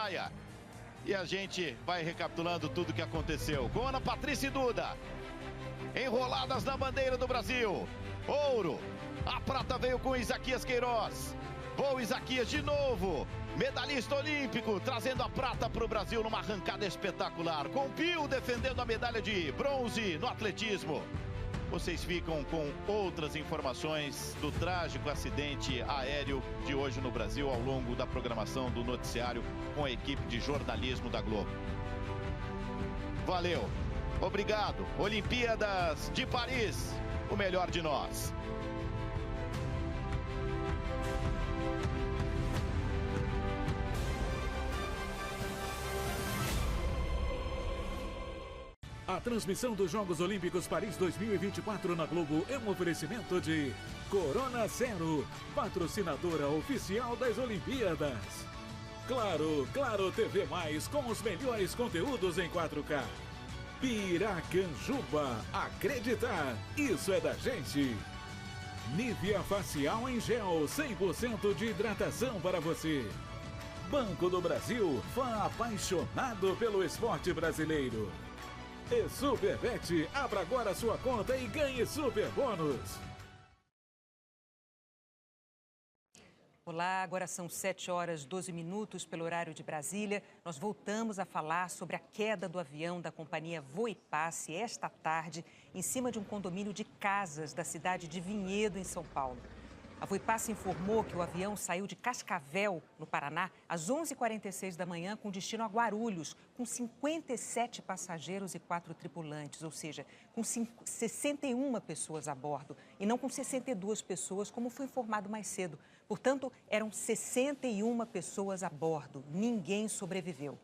praia. E a gente vai recapitulando tudo o que aconteceu. Com Ana Patrícia e Duda, enroladas na bandeira do Brasil. Ouro, a prata veio com Isaquias Queiroz. Bom, Isaquias de novo, medalhista olímpico, trazendo a prata para o Brasil numa arrancada espetacular. Com Pio defendendo a medalha de bronze no atletismo. Vocês ficam com outras informações do trágico acidente aéreo de hoje no Brasil ao longo da programação do noticiário com a equipe de jornalismo da Globo. Valeu, obrigado. Olimpíadas de Paris, o melhor de nós. A transmissão dos Jogos Olímpicos Paris 2024 na Globo é um oferecimento de Corona Zero, patrocinadora oficial das Olimpíadas. Claro TV Mais com os melhores conteúdos em 4K. Piracanjuba, acreditar, isso é da gente. Nivea Facial em Gel, 100% de hidratação para você. Banco do Brasil, fã apaixonado pelo esporte brasileiro. E Superbet, abra agora sua conta e ganhe super bônus. Olá, agora são 7h12 pelo horário de Brasília. Nós voltamos a falar sobre a queda do avião da companhia Voe Passe esta tarde em cima de um condomínio de casas da cidade de Vinhedo, em São Paulo. A Voe Passe informou que o avião saiu de Cascavel, no Paraná, às 11h46 da manhã, com destino a Guarulhos, com 57 passageiros e 4 tripulantes, ou seja, com 61 pessoas a bordo, e não com 62 pessoas, como foi informado mais cedo. Portanto, eram 61 pessoas a bordo, ninguém sobreviveu.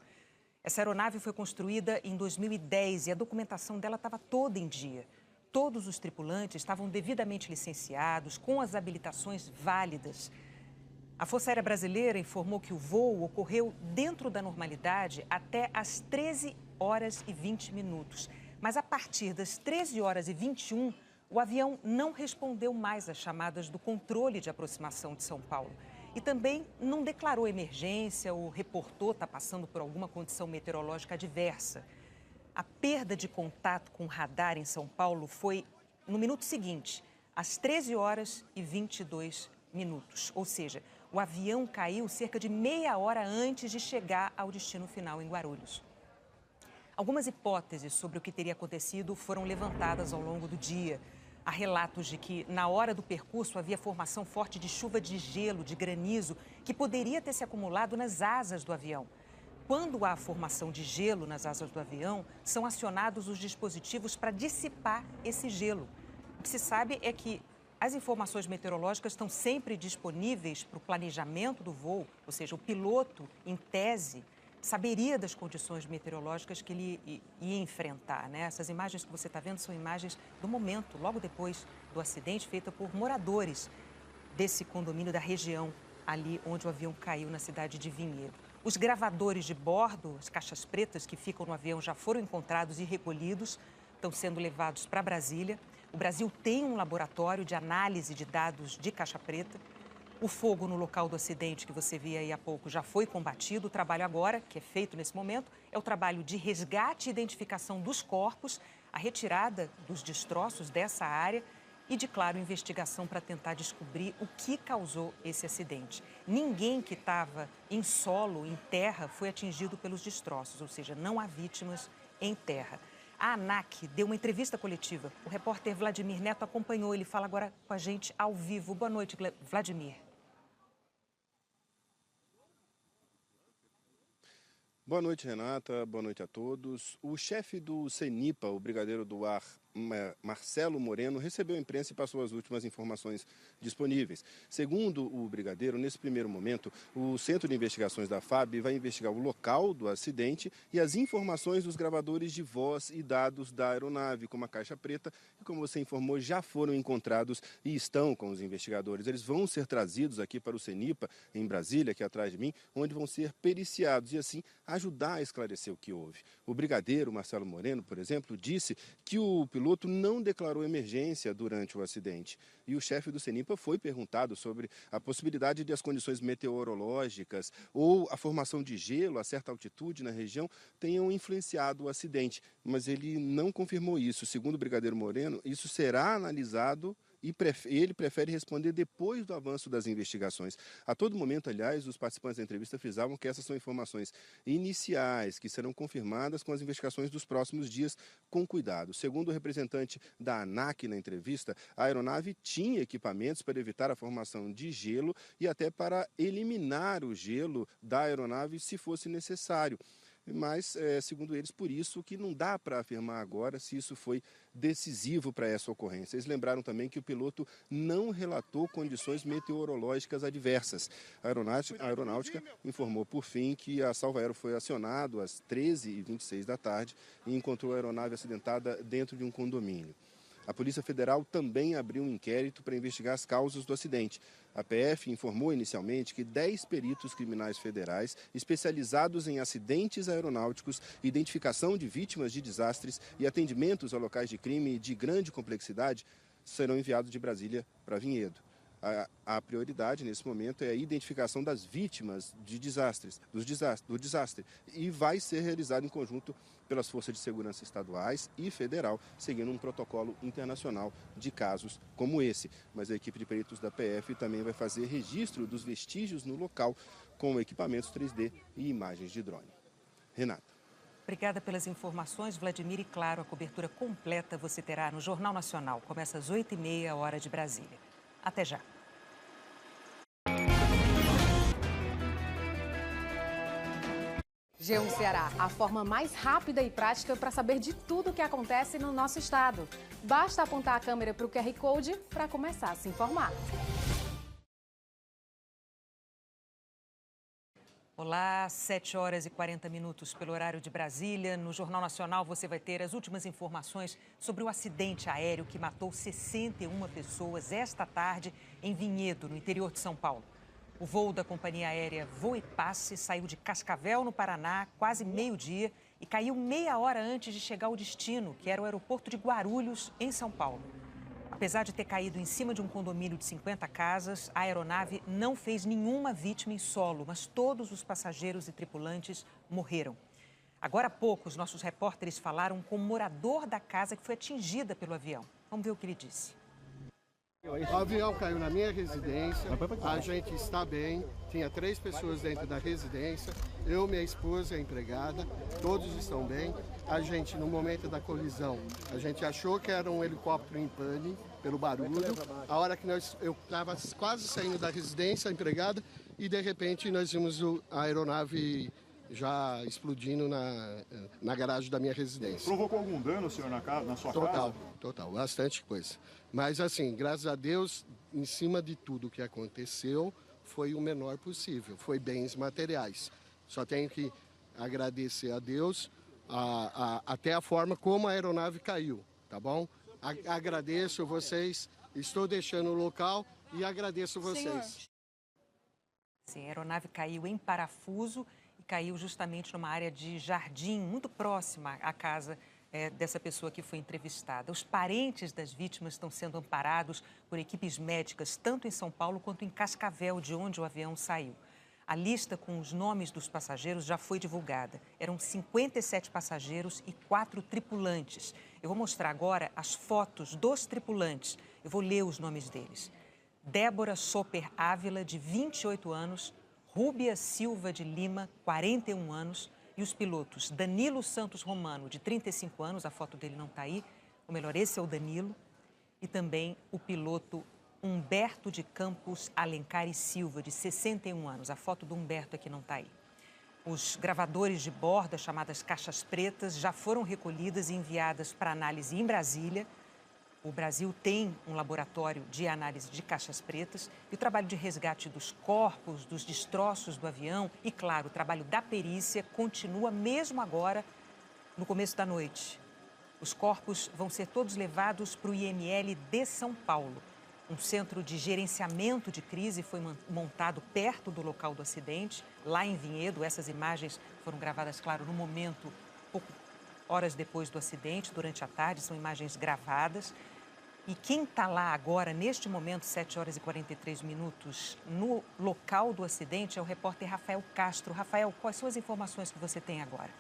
Essa aeronave foi construída em 2010 e a documentação dela estava toda em dia. Todos os tripulantes estavam devidamente licenciados, com as habilitações válidas. A Força Aérea Brasileira informou que o voo ocorreu dentro da normalidade até às 13h20. Mas a partir das 13h21, o avião não respondeu mais às chamadas do controle de aproximação de São Paulo. E também não declarou emergência ou reportou estar passando por alguma condição meteorológica adversa. A perda de contato com o radar em São Paulo foi no minuto seguinte, às 13h22. Ou seja, o avião caiu cerca de meia hora antes de chegar ao destino final em Guarulhos. Algumas hipóteses sobre o que teria acontecido foram levantadas ao longo do dia. Há relatos de que, na hora do percurso, havia formação forte de chuva de gelo, de granizo, que poderia ter se acumulado nas asas do avião. Quando há formação de gelo nas asas do avião, são acionados os dispositivos para dissipar esse gelo. O que se sabe é que as informações meteorológicas estão sempre disponíveis para o planejamento do voo, ou seja, o piloto, em tese, saberia das condições meteorológicas que ele ia enfrentar, né? Essas imagens que você está vendo são imagens do momento, logo depois do acidente, feita por moradores desse condomínio da região, ali onde o avião caiu na cidade de Vinhedo. Os gravadores de bordo, as caixas pretas que ficam no avião, já foram encontrados e recolhidos, estão sendo levados para Brasília. O Brasil tem um laboratório de análise de dados de caixa preta. O fogo no local do acidente que você via aí há pouco já foi combatido. O trabalho agora, que é feito nesse momento, é o trabalho de resgate e identificação dos corpos, a retirada dos destroços dessa área e de, claro, investigação para tentar descobrir o que causou esse acidente. Ninguém que estava em solo, em terra, foi atingido pelos destroços, ou seja, não há vítimas em terra. A ANAC deu uma entrevista coletiva. O repórter Vladimir Neto acompanhou, ele fala agora com a gente ao vivo. Boa noite, Vladimir. Boa noite, Renata. Boa noite a todos. O chefe do CENIPA, o brigadeiro do ar Marcelo Moreno, recebeu a imprensa e passou as últimas informações disponíveis. Segundo o brigadeiro, nesse primeiro momento, o Centro de Investigações da FAB vai investigar o local do acidente e as informações dos gravadores de voz e dados da aeronave, como a caixa preta, que, como você informou, já foram encontrados e estão com os investigadores. Eles vão ser trazidos aqui para o CENIPA, em Brasília, aqui atrás de mim, onde vão ser periciados e, assim, ajudar a esclarecer o que houve. O brigadeiro Marcelo Moreno, por exemplo, disse que o piloto piloto não declarou emergência durante o acidente. E o chefe do CENIPA foi perguntado sobre a possibilidade de as condições meteorológicas ou a formação de gelo a certa altitude na região tenham influenciado o acidente. Mas ele não confirmou isso. Segundo o brigadeiro Moreno, isso será analisado e ele prefere responder depois do avanço das investigações. A todo momento, aliás, os participantes da entrevista frisavam que essas são informações iniciais, que serão confirmadas com as investigações dos próximos dias, com cuidado. Segundo o representante da ANAC na entrevista, a aeronave tinha equipamentos para evitar a formação de gelo e até para eliminar o gelo da aeronave se fosse necessário. Mas, segundo eles, por isso que não dá para afirmar agora se isso foi decisivo para essa ocorrência. Eles lembraram também que o piloto não relatou condições meteorológicas adversas. A aeronáutica informou, por fim, que a Salvaero foi acionado às 13h26 da tarde e encontrou a aeronave acidentada dentro de um condomínio. A Polícia Federal também abriu um inquérito para investigar as causas do acidente. A PF informou inicialmente que 10 peritos criminais federais, especializados em acidentes aeronáuticos, identificação de vítimas de desastres e atendimentos a locais de crime de grande complexidade, serão enviados de Brasília para Vinhedo. A prioridade nesse momento é a identificação das vítimas de do desastre e vai ser realizado em conjunto pelas forças de segurança estaduais e federal, seguindo um protocolo internacional de casos como esse. Mas a equipe de peritos da PF também vai fazer registro dos vestígios no local com equipamentos 3D e imagens de drone. Renata. Obrigada pelas informações, Vladimir. E claro, a cobertura completa você terá no Jornal Nacional. Começa às 8h30, hora de Brasília. Até já. G1 Ceará, a forma mais rápida e prática para saber de tudo o que acontece no nosso estado. Basta apontar a câmera para o QR Code para começar a se informar. Olá, 7h40 pelo horário de Brasília. No Jornal Nacional você vai ter as últimas informações sobre o acidente aéreo que matou 61 pessoas esta tarde em Vinhedo, no interior de São Paulo. O voo da companhia aérea Voe Passe saiu de Cascavel, no Paraná, quase meio-dia e caiu meia hora antes de chegar ao destino, que era o aeroporto de Guarulhos, em São Paulo. Apesar de ter caído em cima de um condomínio de 50 casas, a aeronave não fez nenhuma vítima em solo, mas todos os passageiros e tripulantes morreram. Agora há pouco, os nossos repórteres falaram com um morador da casa que foi atingida pelo avião. Vamos ver o que ele disse. O avião caiu na minha residência, a gente está bem, tinha 3 pessoas dentro da residência, eu, minha esposa e a empregada, todos estão bem. A gente, no momento da colisão, a gente achou que era um helicóptero em pane pelo barulho. A hora que eu estava quase saindo da residência, a empregada, e de repente nós vimos a aeronave já explodindo na garagem da minha residência. Provocou algum dano, senhor, na sua casa? Total, bastante coisa. Mas assim, graças a Deus, em cima de tudo que aconteceu, foi o menor possível, foi bens materiais. Só tenho que agradecer a Deus até a forma como a aeronave caiu, tá bom? Agradeço vocês, estou deixando o local e agradeço vocês. Sim, a aeronave caiu em parafuso e caiu justamente numa área de jardim, muito próxima à casa dessa pessoa que foi entrevistada. Os parentes das vítimas estão sendo amparados por equipes médicas, tanto em São Paulo quanto em Cascavel, de onde o avião saiu. A lista com os nomes dos passageiros já foi divulgada. Eram 57 passageiros e 4 tripulantes. Eu vou mostrar agora as fotos dos tripulantes. Eu vou ler os nomes deles. Débora Soper Ávila, de 28 anos, Rúbia Silva de Lima, 41 anos, e os pilotos Danilo Santos Romano, de 35 anos, a foto dele não está aí, ou melhor, esse é o Danilo, e também o piloto Humberto de Campos Alencar e Silva, de 61 anos, a foto do Humberto aqui não está aí. Os gravadores de bordo, as chamadas caixas pretas, já foram recolhidas e enviadas para análise em Brasília. O Brasil tem um laboratório de análise de caixas pretas e o trabalho de resgate dos corpos, dos destroços do avião e, claro, o trabalho da perícia continua mesmo agora, no começo da noite. Os corpos vão ser todos levados para o IML de São Paulo. Um centro de gerenciamento de crise foi montado perto do local do acidente, lá em Vinhedo. Essas imagens foram gravadas, claro, no momento pouco horas depois do acidente, durante a tarde, são imagens gravadas. E quem está lá agora, neste momento, 7 horas e 43 minutos, no local do acidente, é o repórter Rafael Castro. Rafael, quais são as informações que você tem agora?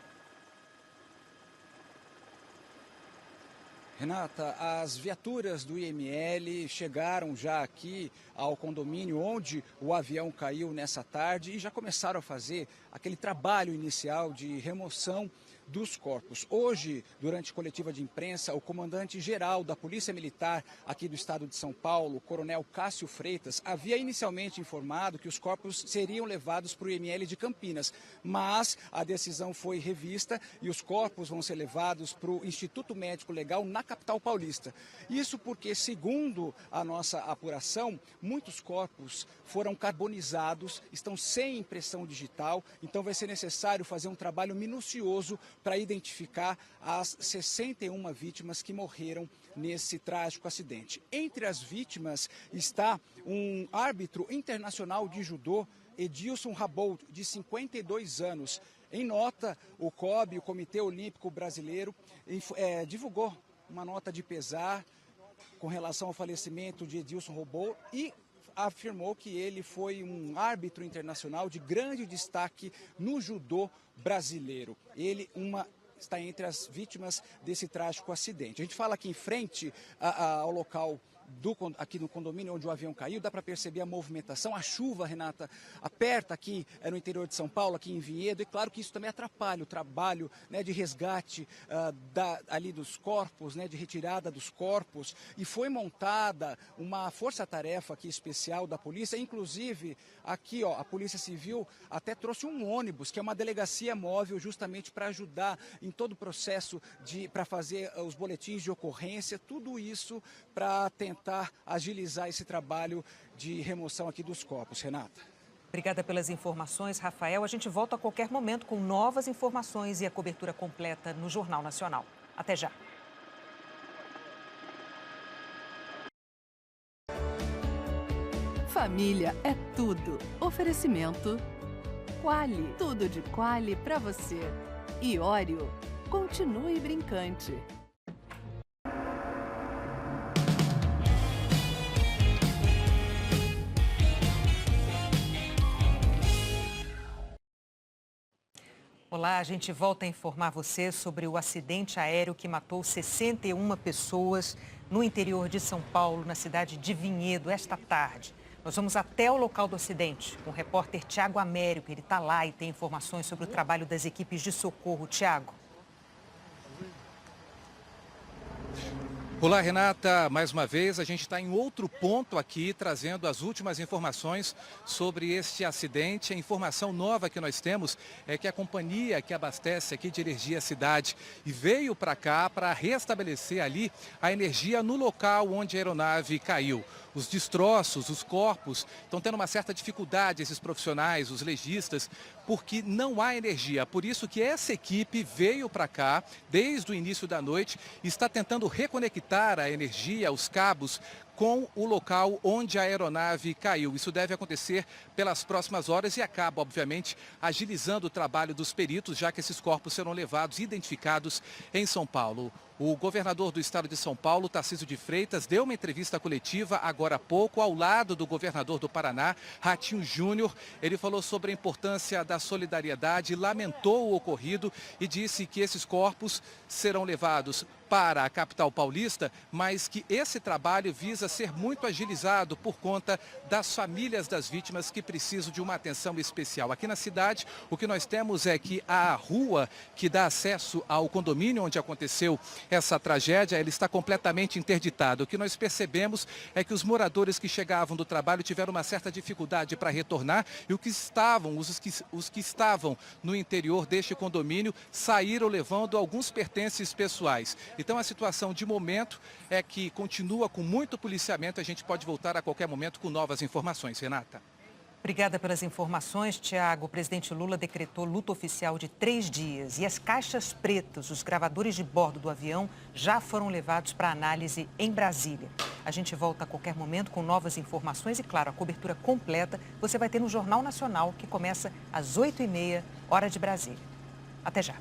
Renata, as viaturas do IML chegaram já aqui ao condomínio onde o avião caiu nessa tarde e já começaram a fazer aquele trabalho inicial de remoção dos corpos. Hoje, durante coletiva de imprensa, o comandante-geral da Polícia Militar aqui do estado de São Paulo, o coronel Cássio Freitas, havia inicialmente informado que os corpos seriam levados para o IML de Campinas, mas a decisão foi revista e os corpos vão ser levados para o Instituto Médico Legal na capital paulista. Isso porque, segundo a nossa apuração, muitos corpos foram carbonizados, estão sem impressão digital, então vai ser necessário fazer um trabalho minucioso para identificar as 61 vítimas que morreram nesse trágico acidente. Entre as vítimas está um árbitro internacional de judô, Edilson Rabold, de 52 anos. Em nota, o COB, o Comitê Olímpico Brasileiro, divulgou uma nota de pesar com relação ao falecimento de Edilson Rabold e afirmou que ele foi um árbitro internacional de grande destaque no judô brasileiro. Ele está entre as vítimas desse trágico acidente. A gente fala aqui em frente ao local aqui no condomínio onde o avião caiu, dá para perceber a movimentação. A chuva, Renata, aperta aqui no interior de São Paulo, aqui em Vinhedo, e claro que isso também atrapalha o trabalho, né, de resgate ali dos corpos, né, de retirada dos corpos, e foi montada uma força-tarefa aqui especial da polícia, inclusive aqui, ó, a Polícia Civil até trouxe um ônibus, que é uma delegacia móvel justamente para ajudar em todo o processo para fazer os boletins de ocorrência, tudo isso para tentar agilizar esse trabalho de remoção aqui dos corpos. Renata. Obrigada pelas informações, Rafael. A gente volta a qualquer momento com novas informações e a cobertura completa no Jornal Nacional. Até já. Família é tudo. Oferecimento Quali. Tudo de Quali para você. E Oreo. Continue brincante. Olá, a gente volta a informar você sobre o acidente aéreo que matou 61 pessoas no interior de São Paulo, na cidade de Vinhedo, esta tarde. Nós vamos até o local do acidente com o repórter Tiago Américo. Ele está lá e tem informações sobre o trabalho das equipes de socorro. Tiago. Olá, Renata. Mais uma vez, a gente está em outro ponto aqui, trazendo as últimas informações sobre este acidente. A informação nova que nós temos é que a companhia que abastece aqui de energia a cidade veio para cá para restabelecer ali a energia no local onde a aeronave caiu. Os destroços, os corpos, estão tendo uma certa dificuldade, esses profissionais, os legistas, porque não há energia. Por isso que essa equipe veio para cá desde o início da noite e está tentando reconectar a energia, os cabos, com o local onde a aeronave caiu. Isso deve acontecer pelas próximas horas e acaba, obviamente, agilizando o trabalho dos peritos, já que esses corpos serão levados e identificados em São Paulo. O governador do estado de São Paulo, Tarcísio de Freitas, deu uma entrevista coletiva agora há pouco, ao lado do governador do Paraná, Ratinho Júnior. Ele falou sobre a importância da solidariedade, lamentou o ocorrido e disse que esses corpos serão levados para a capital paulista, mas que esse trabalho visa ser muito agilizado por conta das famílias das vítimas que precisam de uma atenção especial. Aqui na cidade, o que nós temos é que a rua que dá acesso ao condomínio onde aconteceu essa tragédia, ela está completamente interditada. O que nós percebemos é que os moradores que chegavam do trabalho tiveram uma certa dificuldade para retornar e os que estavam no interior deste condomínio saíram levando alguns pertences pessoais. Então a situação de momento é que continua com muito policiamento. A gente pode voltar a qualquer momento com novas informações. Renata. Obrigada pelas informações, Tiago. O presidente Lula decretou luto oficial de 3 dias e as caixas pretas, os gravadores de bordo do avião, já foram levados para análise em Brasília. A gente volta a qualquer momento com novas informações e, claro, a cobertura completa você vai ter no Jornal Nacional, que começa às 8h30, hora de Brasília. Até já.